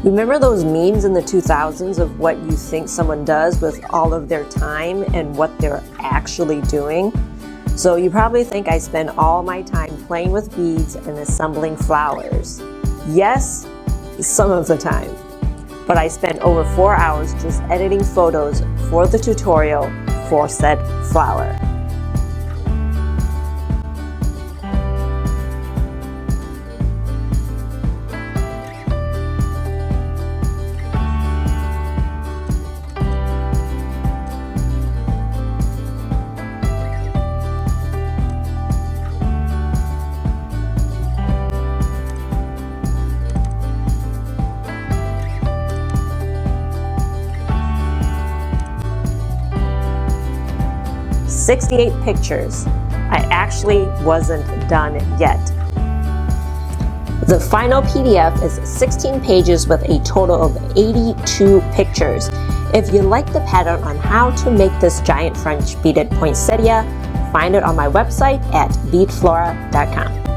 Remember those memes in the 2000s of what you think someone does with all of their time and what they're actually doing? So you probably think I spend all my time playing with beads and assembling flowers. Yes, some of the time. But I spent over 4 hours just editing photos for the tutorial for said flower. "68 pictures. I actually wasn't done yet. The final PDF is 16 pages with a total of 82 pictures. If you like the pattern on how to make this giant French beaded poinsettia, find it on my website at beadflora.com.